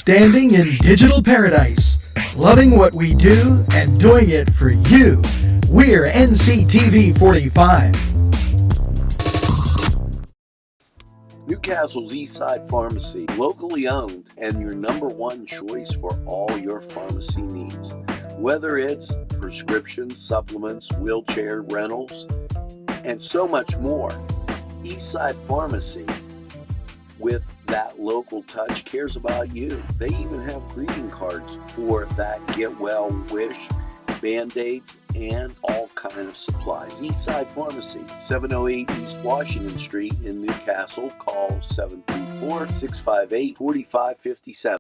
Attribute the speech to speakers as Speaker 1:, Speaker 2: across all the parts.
Speaker 1: Standing in digital paradise, loving what we do and doing it for you. We're NCTV45.
Speaker 2: Newcastle's Eastside Pharmacy, locally owned and your number one choice for all your pharmacy needs. Whether it's prescriptions, supplements, wheelchair rentals, and so much more. Eastside Pharmacy, with that local touch, cares about you. They even have greeting cards for that get well wish, Band-Aids, and all kind of supplies. Eastside Pharmacy, 708 East Washington Street in Newcastle. Call 734-658-4557.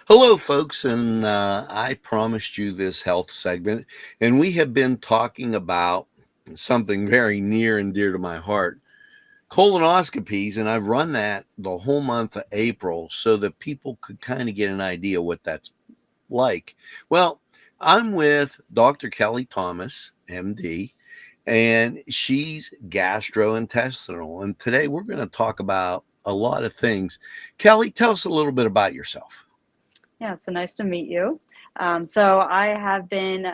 Speaker 2: Hello, folks, and I promised you this health segment, and we have been talking about something very near and dear to my heart, colonoscopies, and I've run that the whole month of April so that people could kind of get an idea what that's like. Well, I'm with Dr. Kelly Thomas, MD, and she's gastrointestinal, and today we're going to talk about a lot of things. Kelly, tell us a little bit about yourself.
Speaker 3: Yeah, so nice to meet you. So I have been,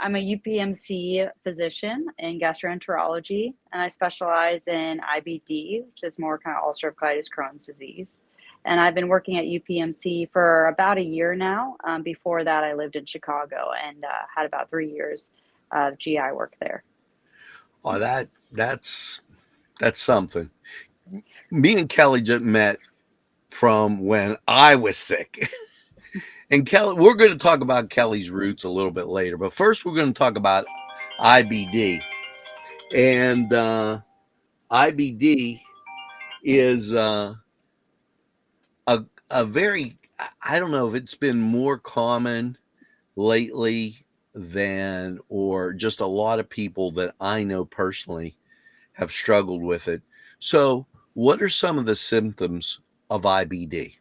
Speaker 3: I'm a UPMC physician in gastroenterology, and I specialize in IBD, which is more kind of ulcerative colitis, Crohn's disease. And I've been working at UPMC for about a year now. Before that, I lived in Chicago and had about 3 years of GI work there.
Speaker 2: Oh, that's something. Me and Kelly just met from when I was sick. And Kelly, we're going to talk about Kelly's roots a little bit later, but first we're going to talk about IBD. And IBD is a very, I don't know if it's been more common lately than, or just a lot of people that I know personally have struggled with it. So what are some of the symptoms of IBD?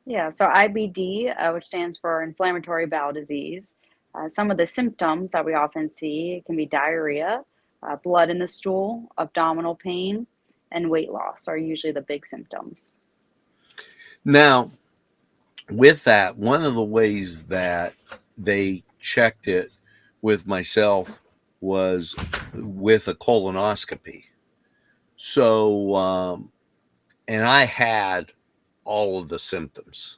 Speaker 3: Yeah, so IBD, which stands for inflammatory bowel disease, some of the symptoms that we often see can be diarrhea, blood in the stool, abdominal pain, and weight loss are usually the big symptoms.
Speaker 2: Now, with that, one of the ways that they checked it with myself was with a colonoscopy. So, and I had all of the symptoms.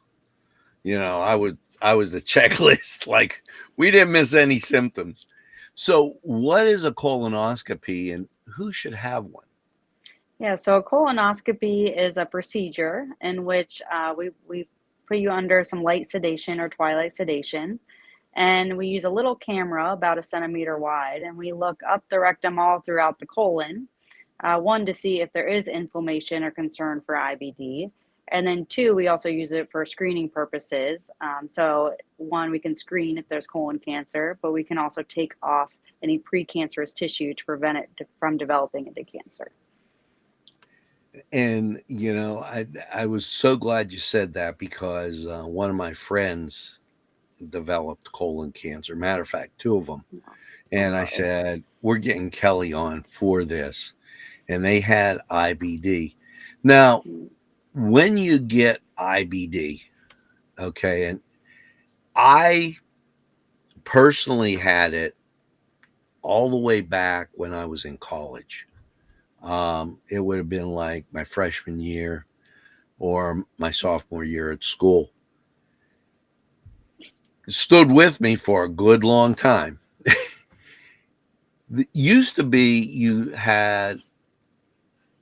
Speaker 2: You know, I was the checklist, like we didn't miss any symptoms. So what is a colonoscopy and who should have one?
Speaker 3: Yeah, so a colonoscopy is a procedure in which we put you under some light sedation or twilight sedation, and we use a little camera about 1 centimeter wide, and we look up the rectum all throughout the colon, one, to see if there is inflammation or concern for IBD, and then two, we also use it for screening purposes. So one, we can screen if there's colon cancer, but we can also take off any precancerous tissue to prevent it from developing into cancer.
Speaker 2: And, you know, I was so glad you said that because one of my friends developed colon cancer. Matter of fact, 2 of them. And I said, we're getting Kelly on for this. And they had IBD. Now, when you get IBD, okay, and I personally had it all the way back when I was in college. It would have been like my freshman year or my sophomore year at school. It stood with me for a good long time. It used to be you had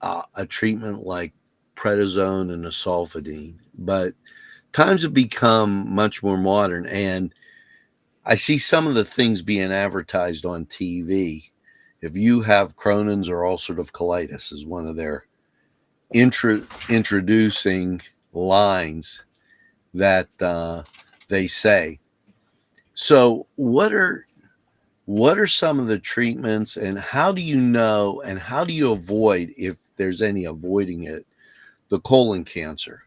Speaker 2: a treatment like prednisone and asulfidine, but times have become much more modern, and I see some of the things being advertised on TV. If you have Crohn's or ulcerative colitis is one of their introducing lines that they say. So what are some of the treatments, and how do you know, and how do you avoid, if there's any avoiding it, the colon cancer?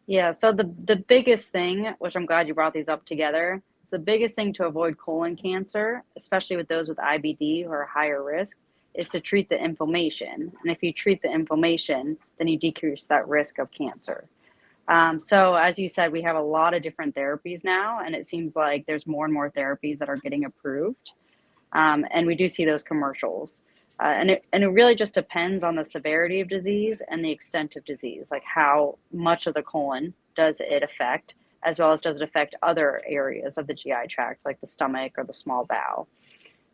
Speaker 3: Yeah, so the biggest thing, which I'm glad you brought these up together, the biggest thing to avoid colon cancer, especially with those with IBD who are higher risk, is to treat the inflammation. And if you treat the inflammation, then you decrease that risk of cancer. So as you said, we have a lot of different therapies now, and it seems like there's more and more therapies that are getting approved. And we do see those commercials. And it really just depends on the severity of disease and the extent of disease, like how much of the colon does it affect, as well as does it affect other areas of the GI tract, like the stomach or the small bowel.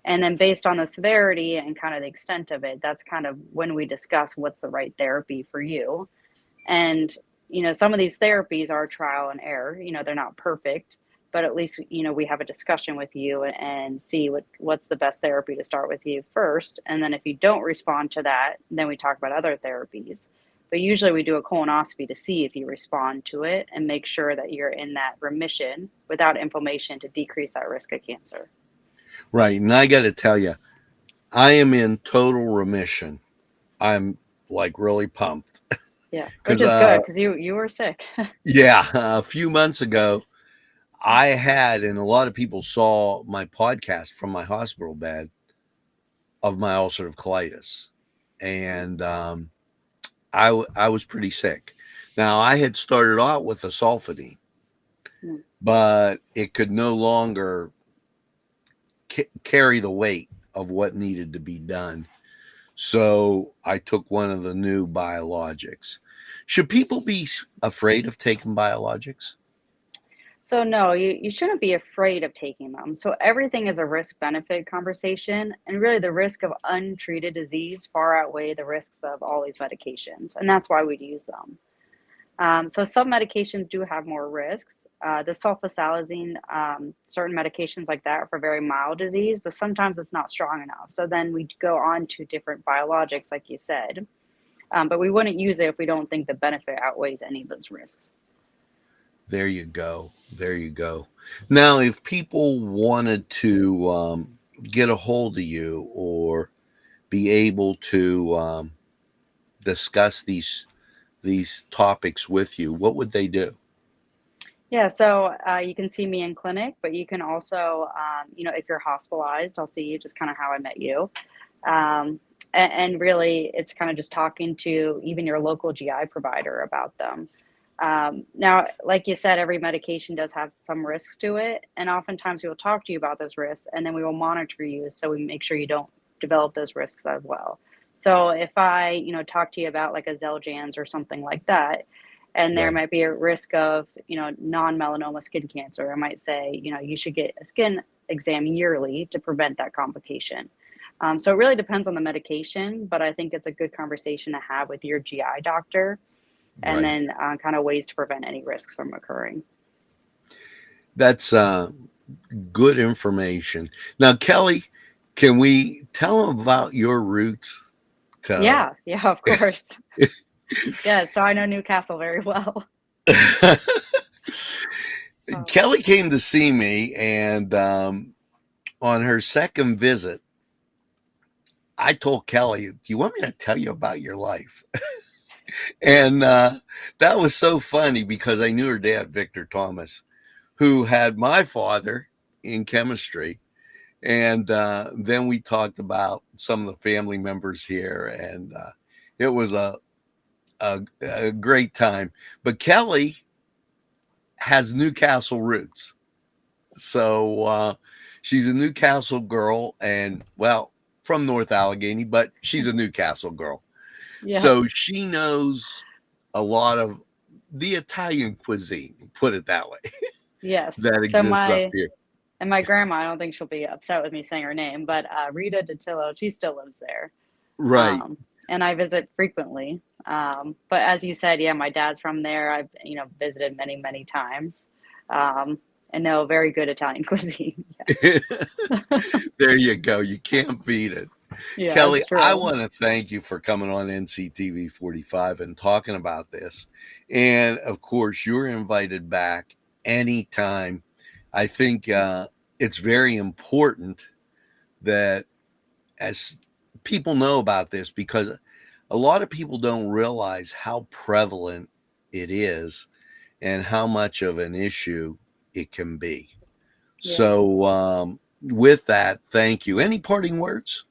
Speaker 3: And then based on the severity and kind of the extent of it, that's kind of when we discuss what's the right therapy for you. And, some of these therapies are trial and error, they're not perfect, but at least, we have a discussion with you and see what's the best therapy to start with you first. And then if you don't respond to that, then we talk about other therapies. But usually we do a colonoscopy to see if you respond to it and make sure that you're in that remission without inflammation to decrease that risk of cancer.
Speaker 2: Right. And I got to tell you, I am in total remission. I'm like really pumped.
Speaker 3: Yeah, which is good because you were sick.
Speaker 2: Yeah, a few months ago, I had, and a lot of people saw my podcast from my hospital bed of my ulcerative colitis. And I was pretty sick. Now, I had started out with a sulfidine, but it could no longer carry the weight of what needed to be done. So I took one of the new biologics. Should people be afraid of taking biologics?
Speaker 3: So no, you shouldn't be afraid of taking them. So everything is a risk-benefit conversation, and really the risk of untreated disease far outweigh the risks of all these medications, and that's why we'd use them. So some medications do have more risks. The sulfasalazine, certain medications like that for very mild disease, but sometimes it's not strong enough. So then we go on to different biologics, like you said, but we wouldn't use it if we don't think the benefit outweighs any of those risks.
Speaker 2: There you go. There you go. Now, if people wanted to get a hold of you or be able to discuss these topics with you, what would they do?
Speaker 3: Yeah, so you can see me in clinic, but you can also, if you're hospitalized, I'll see you, just kind of how I met you. And really, it's kind of just talking to even your local GI provider about them. Now, like you said, every medication does have some risks to it. And oftentimes we will talk to you about those risks and then we will monitor you so we make sure you don't develop those risks as well. So if I, talk to you about like a Xeljanz or something like that, and there
Speaker 2: Right.
Speaker 3: might be a risk of, non-melanoma skin cancer, I might say, you should get a skin exam yearly to prevent that complication. So it really depends on the medication, but I think it's a good conversation to have with your GI doctor. And
Speaker 2: Right.
Speaker 3: then kind of ways to prevent any risks from occurring.
Speaker 2: That's good information. Now, Kelly, can we tell them about your roots?
Speaker 3: Yeah, of course. Yeah, so I know Newcastle very well.
Speaker 2: Kelly came to see me, and on her second visit, I told Kelly, "Do you want me to tell you about your life?" And that was so funny because I knew her dad, Victor Thomas, who had my father in chemistry. And then we talked about some of the family members here, and it was a great time. But Kelly has Newcastle roots. So she's a Newcastle girl, and well, from North Allegheny, but she's a Newcastle girl.
Speaker 3: Yeah.
Speaker 2: So she knows a lot of the Italian cuisine, put it that way.
Speaker 3: Yes.
Speaker 2: That exists up here.
Speaker 3: And my grandma, I don't think she'll be upset with me saying her name, but Rita DeTillo, she still lives there.
Speaker 2: Right.
Speaker 3: And I visit frequently. But as you said, yeah, my dad's from there. I've, visited many, many times. And know very good Italian cuisine.
Speaker 2: There you go. You can't beat it.
Speaker 3: Yeah,
Speaker 2: Kelly,
Speaker 3: it's true.
Speaker 2: I want to thank you for coming on NCTV45 and talking about this. And of course, you're invited back anytime. I think it's very important that as people know about this, because a lot of people don't realize how prevalent it is and how much of an issue it can be.
Speaker 3: Yeah.
Speaker 2: So with that, thank you. Any parting words?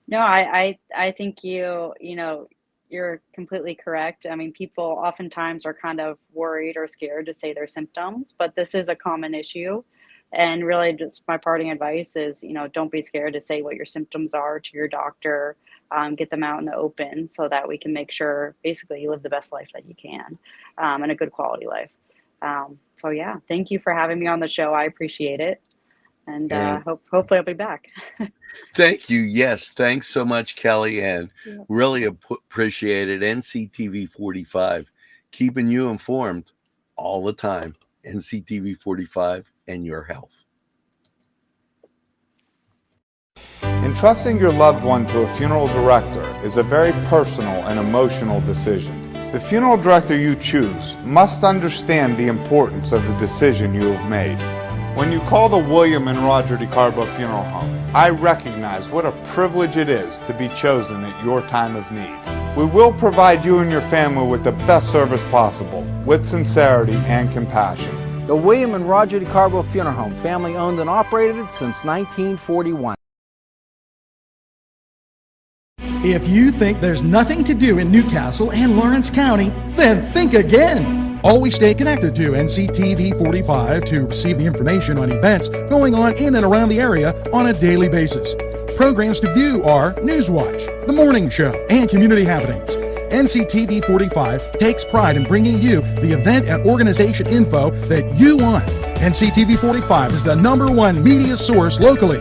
Speaker 3: No, I think you're completely correct. I mean, people oftentimes are kind of worried or scared to say their symptoms, but this is a common issue. And really, just my parting advice is, don't be scared to say what your symptoms are to your doctor. Get them out in the open so that we can make sure basically you live the best life that you can, and a good quality life. So yeah, thank you for having me on the show. I appreciate it, and
Speaker 2: And
Speaker 3: hopefully I'll be back.
Speaker 2: thank you. Yes, thanks so much, Kelly, and
Speaker 3: Yeah.
Speaker 2: really appreciate it. NCTV 45, keeping you informed all the time. NCTV 45 and your health.
Speaker 4: Entrusting your loved one to a funeral director is a very personal and emotional decision. The funeral director you choose must understand the importance of the decision you have made. When you call the William and Roger DeCarbo Funeral Home, I recognize what a privilege it is to be chosen at your time of need. We will provide you and your family with the best service possible, with sincerity and compassion.
Speaker 5: The William and Roger DeCarbo Funeral Home, family owned and operated since 1941.
Speaker 1: If you think there's nothing to do in Newcastle and Lawrence County, then think again. Always stay connected to NCTV 45 to receive the information on events going on in and around the area on a daily basis. Programs to view are Newswatch, The Morning Show, and Community Happenings. NCTV 45 takes pride in bringing you the event and organization info that you want. NCTV 45 is the #1 media source locally.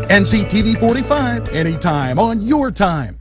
Speaker 1: NCTV 45, anytime on your time.